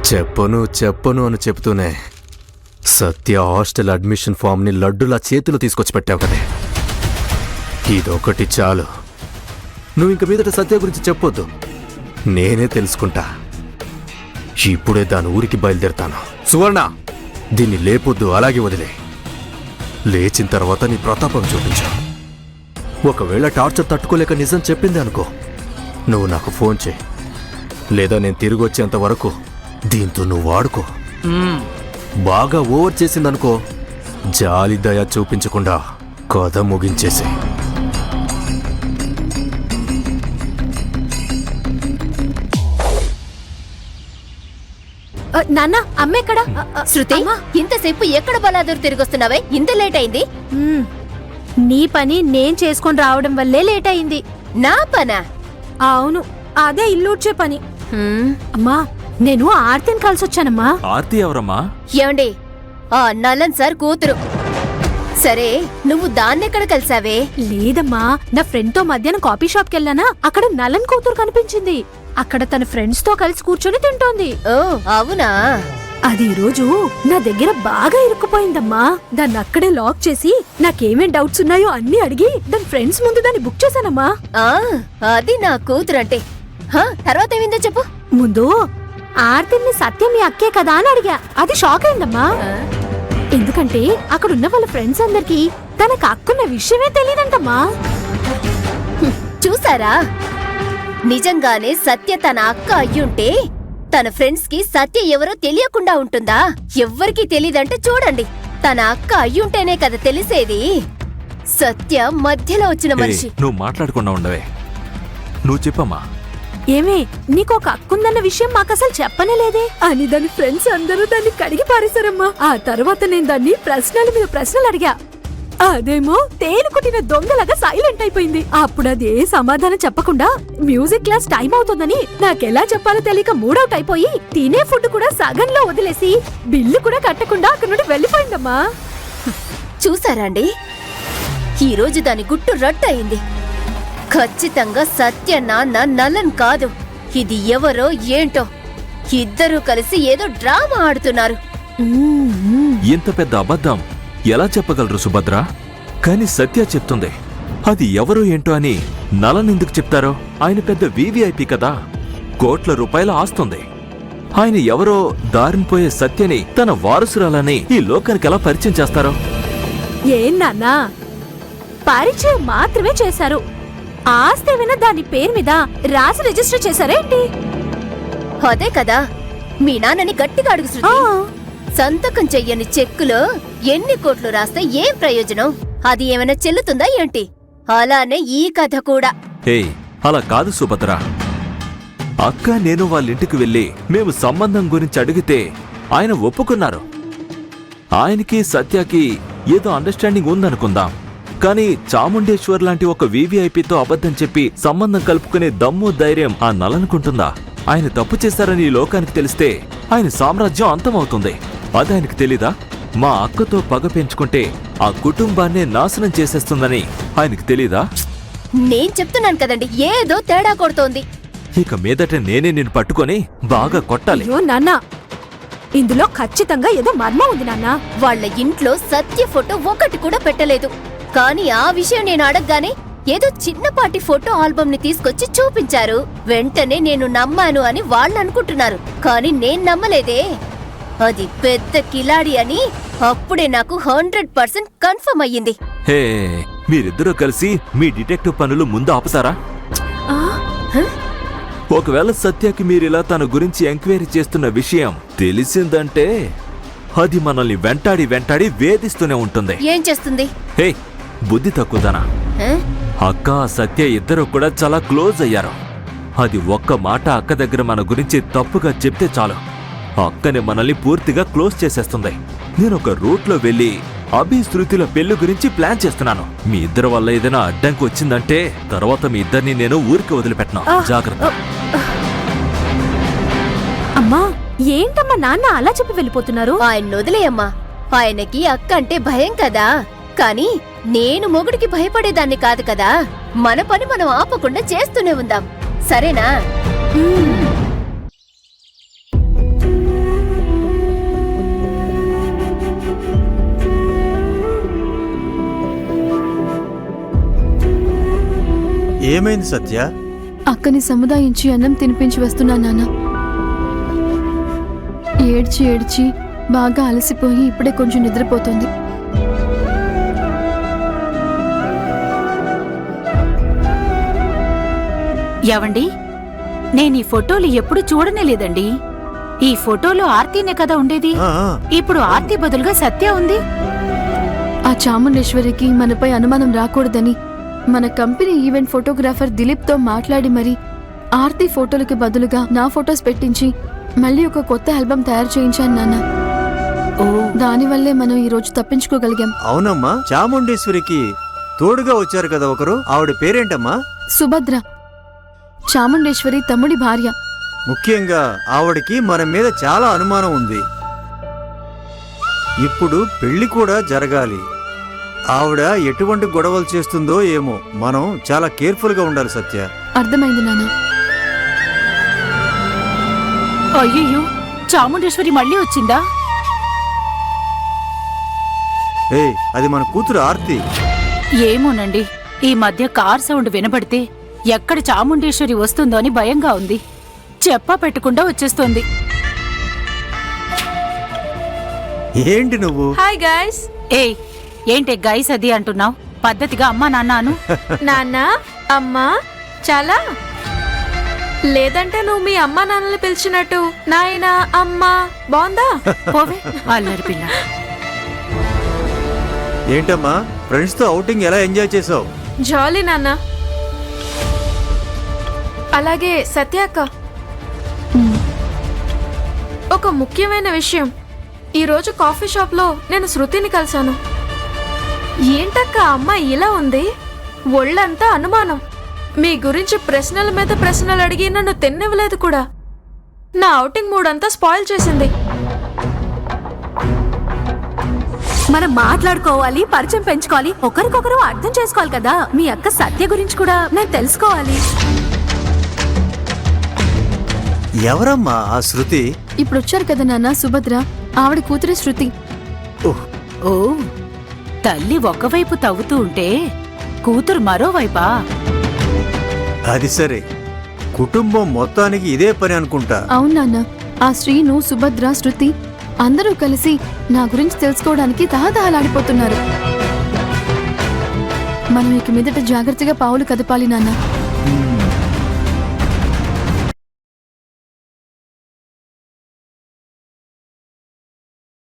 చెప్పను చెప్పను అని చెప్తూనే సత్య హాస్టల్ అడ్మిషన్ ఫామ్ని లడ్డులా చేతిలో తీసుకొచ్చి పెట్టావు కదే. ఇదొకటి చాలు. నువ్వు ఇంక మీదట సత్య గురించి చెప్పొద్దు, నేనే తెలుసుకుంటా. ఇప్పుడే దాని ఊరికి బయలుదేరుతాను. సువర్ణ, దీన్ని లేపొద్దు, అలాగే వదిలే. లేచిన తర్వాత నీ ప్రతాపం చూపించు. ఒకవేళ టార్చర్ తట్టుకోలేక నిజం చెప్పింది అనుకో, నువ్వు నాకు ఫోన్ చేయి. లేదా నేను తిరిగి వచ్చేంత వరకు దీంతో నువ్వు వాడుకో. బాగా ఓవర్ చేసిందనుకో, జాలి దయ చూపించకుండా కథ ముగించేసే. నాన్న, అమ్మెక్కడ? శృతి, ఇంతసేపు ఎక్కడ బలాదూరు తిరిగొస్తున్నావే? ఇంత లేట్ అయింది? నీ పని నేను చేసుకొని రావడం వల్లే లేట్ అయింది. నా పనా? అవును, అదే ఇల్లూడ్చే పని. అమ్మా, నేను ఆర్తిని కలిసొచ్చానమ్మా. ఆర్తి ఎవరమ్మా? ఏమండి, ఆ నల్లన్ సార్ కూతురు. సరే, నువ్వు దాన్నెక్కడ కలిసావే? లేదమ్మా, నా ఫ్రెండ్ తో మధ్యాహ్నం కాఫీ షాప్ కెళ్ళానా, అక్కడ నలన్ కూతురు కనిపించింది. అక్కడ తన ఫ్రెండ్స్ తో కలిసి కూర్చొని తింటోంది. ఓ అవునా? అది ఈ రోజు నా దగ్గర బాగా ఇరుక్కుపోయిందమ్మా. దాన్ని అక్కడే లాక్ చేసి నాకేమేం డౌట్స్ ఉన్నాయో అన్ని అడిగి దాని ఫ్రెండ్స్ ముందు దాన్ని బుక్ చేశానమ్మా. అది నా కూతురంటే. తర్వాత ఏమైందో చెప్పు. ముందు ఆర్తిని సత్యం మీ అక్కే కదా అని అడిగా. అది షాక్ అయిందమ్మా. ఎందుకంటే అక్కడున్న వాళ్ళ ఫ్రెండ్స్ అందరికి తనకు అక్కున్న విషయమే తెలియదంటమ్మా. చూసారా, నిజంగానే సత్య తన అక్క అయ్యుంటే తన ఫ్రెండ్స్ కి సత్య ఎవరో తెలియకుండా ఉంటుందా? ఎవ్వరికీ తెలీదంటే చూడండి, తన అక్క అయ్యుంటేనే కదా తెలిసేది. సత్య మధ్యలో వచ్చిన మనిషి. నువ్వు మాట్లాడకుండా ఉండవే, నువ్వు చెప్పమ్మా. ఏమే, నీకొక అక్కుందన్న విషయం మాకసలు చెప్పనే లేదే అని దాని ఫ్రెండ్స్ అందరూ దాన్ని కడిగి పారేశారమ్మా. ఆ తర్వాత నేను దాన్ని ప్రశ్నల మీద ప్రశ్నలు అడిగా. అదేమో తేలుకుట్టిన దొంగలాగా సైలెంట్ అయిపోయింది. అప్పుడు అది ఏ సమాధానం చెప్పకుండా మ్యూజిక్ క్లాస్ టైం అవుతుందని నాకెలా చెప్పాలో తెలియక మూడౌట్ అయిపోయి తినే ఫుడ్ కూడా సగంలో వదిలేసి బిల్లు కూడా కట్టకుండా అక్కడి నుండి వెళ్ళిపోయిందమ్మా. చూసారండి, ఈ రోజు దాని గుట్టు రట్టయింది. ఖచ్చితంగా సత్య నాన్న నల్లన్ కాదు. ఇది ఎవరో ఏంటో, ఇద్దరూ కలిసి ఏదో డ్రామా ఆడుతున్నారు. ఇంత పెద్ద అబద్ధం ఎలా చెప్పగలరు సుభద్ర? కాని సత్య చెప్తుంది. అది ఎవరో ఏంటో అని నలన్ ఎందుకు చెప్తారో? ఆయన పెద్ద వివిఐపి కదా, కోట్ల రూపాయల ఆస్తుంది. ఆయన ఎవరో దారినిపోయే సత్యని తన వారసురాలని ఈ లోకానికి ఎలా పరిచయం చేస్తారో? ఏం నాన్నా, పరిచయం మాత్రమే చేశారు. ఆస్తి ఏమైనా దాని పేరు మీద రాసి రిజిస్టర్ చేశారేంటి? అదే కదా, మీ నాన్నని గట్టిగా అడుగు శృతి. సంతకం చెయ్యని చెక్కులో ఎన్ని కోట్లు రాస్తే ఏం ప్రయోజనం? అది ఏమైనా చెల్లుతుందా ఏంటి? అలానే ఈ కథ కూడా. హే, అలా కాదు సుభద్ర. అక్క నేను వాళ్ళింటికి వెళ్ళి మేము సంబంధం గురించి అడిగితే ఆయన ఒప్పుకున్నారు. ఆయనకి సత్యకి ఏదో అండర్స్టాండింగ్ ఉందనుకుందాం. కానీ చాముండేశ్వర్ లాంటి ఒక వివిఐపితో అబద్ధం చెప్పి సంబంధం కలుపుకునే దమ్ము ధైర్యం ఆ నలనుకుంటుందా? ఆయన తప్పు చేశారని ఈ లోకానికి తెలిస్తే ఆయన సామ్రాజ్యం అంతమవుతుంది. అది ఆయనకు తెలీదా? మా అక్కతో పగ పెంచుకుంటే ఆ కుటుంబాన్నే నాశనం చేసేస్తుందని ఆయనకు తెలీదా? నేను చెప్తున్నాను కదండి, ఏదో తేడా కొడుతోంది. ఇక మీదట నేనే నిన్ను పట్టుకొని బాగా కొట్టాలి. అయ్యో నాన్న, ఇందులో ఖచ్చితంగా ఏదో మర్మం ఉంది నాన్న. వాళ్ళ ఇంట్లో సత్య ఫోటో ఒకటి కూడా పెట్టలేదు. కానీ ఆ విషయం నేను అడగగానే ఏదో చిన్నపాటి ఫోటో ఆల్బమ్ ని తీసుకొచ్చి చూపించారు. వెంటనే నేను నమ్మాను అని వాళ్ళు అనుకుంటున్నారు, కానీ నేను నమ్మలేదే. అది పెద్ద కిలాడి అని అప్పుడే నాకు 100% కన్ఫర్మ్ అయ్యింది. హే, మీరిద్దరూ కలిసి మీ డిటెక్టివ్ పనులు ముందు ఆపుతారా? ఒకవేళ సత్యకి మీరిలా తన గురించి ఎంక్వైరీ చేస్తున్న విషయం తెలిసిందంటే అది మనల్ని వెంటాడి వెంటాడి వేధిస్తూనే ఉంటుంది. ఏం చేస్తుంది? హే, బుద్ధి తక్కువదనా? అక్క సత్య ఇద్దరు కూడా చాలా క్లోజ్ అయ్యారు. అది ఒక్క మాట అక్క దగ్గర మన గురించి తప్పుగా చెప్తే చాలు, అక్కనే మనల్ని పూర్తిగా క్లోజ్ చేసేస్తుంది. నేను ఒక రూట్లో వెళ్ళి అభి శృతిల పెళ్లి గురించి ప్లాన్ చేస్తున్నాను. మీ ఇద్దరి వల్ల ఏదైనా అడ్డంకి వచ్చిందంటే తర్వాత మీ ఇద్దరిని నేను ఊరికి వదిలిపెట్టను. జాగ్రత్త. అమ్మా, ఏంటమ్మా నాన్న అలా చెప్పి వెళ్ళిపోతున్నారు? ఆయన వదిలేయమ్మా. ఆయనకి అక్క అంటే భయం కదా, కానీ నేను మొగుడికి భయపడేదాన్ని కాదు కదా. మన పని మనం ఆపకుండా చేస్తూనే ఉందాం, సరేనా? ఏమైంది సత్య? అక్కని సముదాయించి అన్నం తినిపించి వస్తున్నా నాన్న. ఏడ్చి ఏడ్చి బాగా అలసిపోయి ఇప్పుడే కొంచెం నిద్రపోతుంది. ఏవండి, నేను ఈ ఫోటోలు ఎప్పుడు చూడనే లేదండి. ఈ ఫోటోలో ఆర్తీనే కదా ఉండేది. ఆ, ఆ. ఇప్పుడు ఆర్తి బదులుగా సత్య ఉంది. ఆ చాముండేశ్వరికి మనపై అనుమానం రాకూడదని మన కంపెనీ ఈవెంట్ ఫోటోగ్రాఫర్ దిలీప్తో మాట్లాడి మరి ఆర్తి ఫోటోలకి బదులుగా నా ఫోటోస్ పెట్టించి మళ్ళీ ఒక కొత్త ఆల్బమ్ తయారు చేయించాను నాన్న. ఓ, దానివల్లే మనం ఈ రోజు తప్పించుకోగలిగాం. అవునమ్మా, చాముండేశ్వరికి తోడుగా వచ్చారు కదా ఒకరు. ఆవిడ పేరేంటమ్మా? సుభద్ర, చాముండేశ్వరి తమ్ముడి భార్య. ముఖ్యంగా ఆవిడకి మన మీద చాలా అనుమానం ఉంది. ఇప్పుడు పెళ్లి కూడా జరగాలి. ఆవిడ ఎటువంటి గొడవలు చేస్తుందో ఏమో. మనం చాలా కేర్ఫుల్గా ఉండాలి సత్య. అర్థమైంది నాన్న. అయ్యయ్యో, చాముండేశ్వరి మళ్ళీ వచ్చిందా? ఏయ్, అది మన కూతురు ఆర్తి. ఏమోనండి, ఈ మధ్య కార్ సౌండ్ వినబడితే ఎక్కడ చాముండేశ్వరి వస్తుందో అని భయంగా ఉంది. చెప్పా పెట్టకుండా వచ్చేస్తోంది. ఏంటి నువ్వు? Hi guys. ఏయ్, ఏంటే గైస్ అది అంటున్నావు? పద్ధతిగా అమ్మా నాన్నాను. నాన్న, అమ్మా, చాలా లేదంటే నువ్వు మీ అమ్మా నాన్నని పిలిచినట్టు నాయనా అమ్మా బాగుందా? పోవే అల్లరి పిల్ల. ఏంటమ్మా, ఫ్రెండ్స్ తో ఔటింగ్ ఎలా ఎంజాయ్ చేసావు? జాలీ నాన్న. అలాగే సత్యాక్క, ఒక ముఖ్యమైన విషయం. ఈరోజు కాఫీ షాప్లో నేను శృతిని కలిశాను. ఏంటక్క అమ్మాయి ఇలా ఉంది? ఒళ్ళంతా అనుమానం. మీ గురించి ప్రశ్నల మీద ప్రశ్నలు అడిగి నన్ను తిన్నివ్వలేదు కూడా. నా ఔటింగ్ మూడ్ అంతా స్పాయిల్ చేసింది. మనం మాట్లాడుకోవాలి, పరిచయం పెంచుకోవాలి, ఒకరికొకరు అర్థం చేసుకోవాలి కదా. మీ అక్క సత్య గురించి కూడా నేను తెలుసుకోవాలి. ఎవరమ్మా ఆ శృతి? ఇప్పుడు వచ్చారు కదా నాన్న, సుభద్ర. ఆవిడ కూతురే శృతి. ఓ, తల్లి ఒకవైపు తవ్వుతూ ఉంటే కూతురు మరోవైపా? అది సరే, కుటుంబం మొత్తానికి ఇదే పని అనుకుంటా. అవును నాన్న. ఆ శ్రీను, సుభద్ర, శృతి అందరూ కలిసి నా గురించి తెలుసుకోవడానికి తహతహలాడిపోతున్నారు. మనం ఇక మీదట జాగ్రత్తగా పావులు కదపాలి నాన్న.